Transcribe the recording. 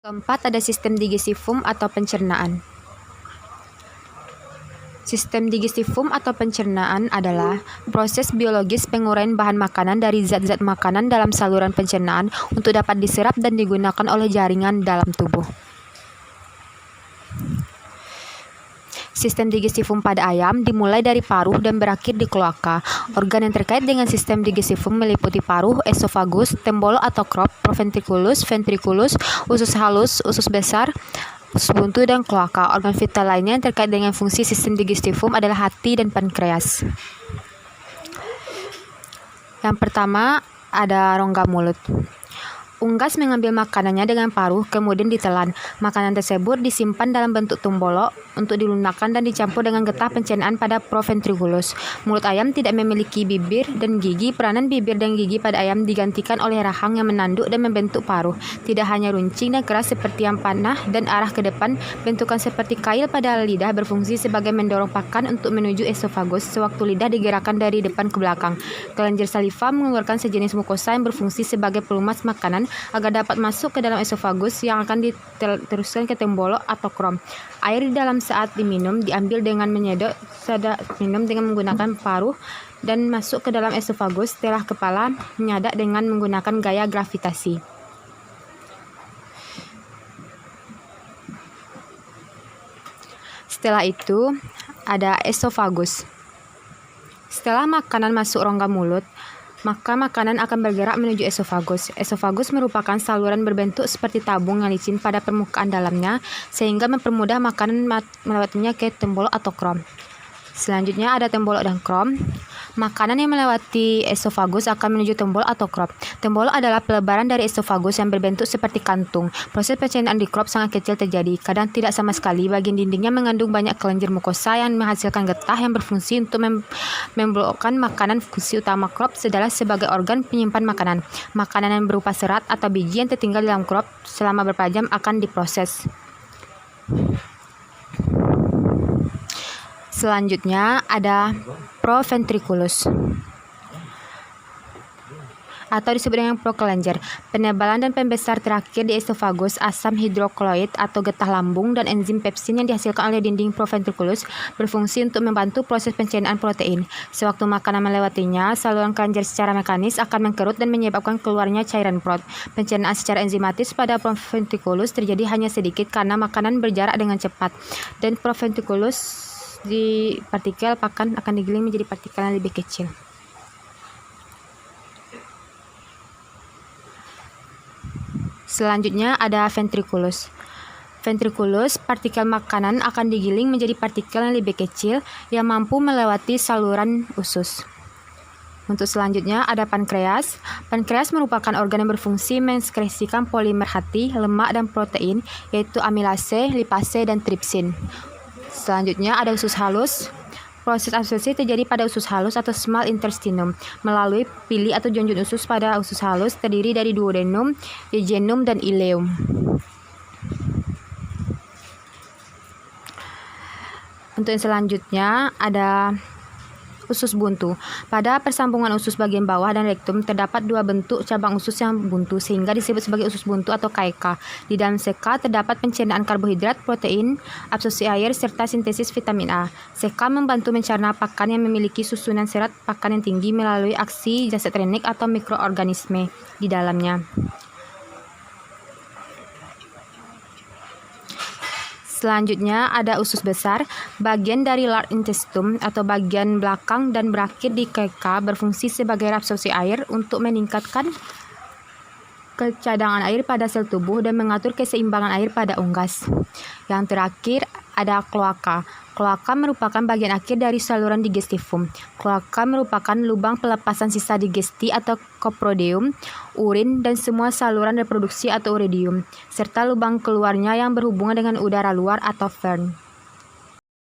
Keempat, ada sistem digestifum atau pencernaan. Sistem digestifum atau pencernaan adalah proses biologis penguraian bahan makanan dari zat-zat makanan dalam saluran pencernaan untuk dapat diserap dan digunakan oleh jaringan dalam tubuh. Sistem digestifum pada ayam dimulai dari paruh dan berakhir di kloaka. Organ yang terkait dengan sistem digestifum meliputi paruh, esofagus, tembolok atau crop, proventriculus, ventriculus, usus halus, usus besar, usus buntu, dan kloaka. Organ vital lainnya yang terkait dengan fungsi sistem digestifum adalah hati dan pankreas. Yang pertama, ada rongga mulut. Unggas mengambil makanannya dengan paruh, kemudian ditelan. Makanan tersebut disimpan dalam bentuk tembolok untuk dilunakkan dan dicampur dengan getah pencernaan pada proventriculus. Mulut ayam tidak memiliki bibir dan gigi. Peranan bibir dan gigi pada ayam digantikan oleh rahang yang menanduk dan membentuk paruh. Tidak hanya runcing dan keras seperti yang panah dan arah ke depan, bentukan seperti kail pada lidah berfungsi sebagai mendorong pakan untuk menuju esofagus sewaktu lidah digerakkan dari depan ke belakang. Kelenjar saliva mengeluarkan sejenis mukosa yang berfungsi sebagai pelumas makanan agar dapat masuk ke dalam esofagus yang akan diteruskan ke tembolok atau krom. Air di dalam saat diminum diambil dengan menyedot saat minum dengan menggunakan paruh dan masuk ke dalam esofagus setelah kepala menyadap dengan menggunakan gaya gravitasi. Setelah itu ada esofagus. Setelah makanan masuk rongga mulut, maka makanan akan bergerak menuju esofagus. Esofagus merupakan saluran berbentuk seperti tabung yang licin pada permukaan dalamnya, sehingga mempermudah makanan melewatinya ke tembolok atau krom. Selanjutnya ada tembolok dan krom. Makanan yang melewati esofagus akan menuju tembolok atau krom. Tembolok adalah pelebaran dari esofagus yang berbentuk seperti kantung. Proses pencernaan di krom sangat kecil terjadi, kadang tidak sama sekali. Bagian dindingnya mengandung banyak kelenjar mukosa yang menghasilkan getah yang berfungsi untuk memblokkan makanan. Fungsi utama krom adalah sebagai organ penyimpan makanan. Makanan yang berupa serat atau biji yang tertinggal dalam krom selama beberapa jam akan diproses. Selanjutnya ada proventriculus atau disebut dengan prokelenjar. Penebalan dan pembesar terakhir di esofagus, asam hidroklorid atau getah lambung dan enzim pepsin yang dihasilkan oleh dinding proventriculus berfungsi untuk membantu proses pencernaan protein. Sewaktu makanan melewatinya, saluran kelenjar secara mekanis akan mengkerut dan menyebabkan keluarnya cairan perut. Pencernaan secara enzimatis pada proventriculus terjadi hanya sedikit karena makanan berjarak dengan cepat, dan proventriculus di partikel pakan akan digiling menjadi partikel yang lebih kecil. Selanjutnya ada ventriculus. Ventriculus, partikel makanan akan digiling menjadi partikel yang lebih kecil yang mampu melewati saluran usus. Untuk selanjutnya ada pankreas. Pankreas merupakan organ yang berfungsi mensekresikan polimer hati, lemak, dan protein, yaitu amilase, lipase, dan tripsin. Selanjutnya ada usus halus. Proses absorpsi terjadi pada usus halus atau small intestinum melalui pili atau jonjol usus pada usus halus, terdiri dari duodenum, jejunum, dan ileum. Untuk yang selanjutnya ada usus buntu. Pada persambungan usus bagian bawah dan rektum terdapat dua bentuk cabang usus yang buntu sehingga disebut sebagai usus buntu atau KK. Di dalam CK terdapat pencernaan karbohidrat, protein, absorpsi air, serta sintesis vitamin A. CK membantu mencerna pakan yang memiliki susunan serat pakan yang tinggi melalui aksi zat renik atau mikroorganisme di dalamnya. Selanjutnya ada usus besar, bagian dari large intestine atau bagian belakang dan berakhir di KK berfungsi sebagai absorpsi air untuk meningkatkan kecadangan air pada sel tubuh dan mengatur keseimbangan air pada unggas. Yang terakhir ada kloaka. Kloaka merupakan bagian akhir dari saluran digestifum. Kloaka merupakan lubang pelepasan sisa digesti atau coprodeum, urin, dan semua saluran reproduksi atau uridium, serta lubang keluarnya yang berhubungan dengan udara luar atau vern.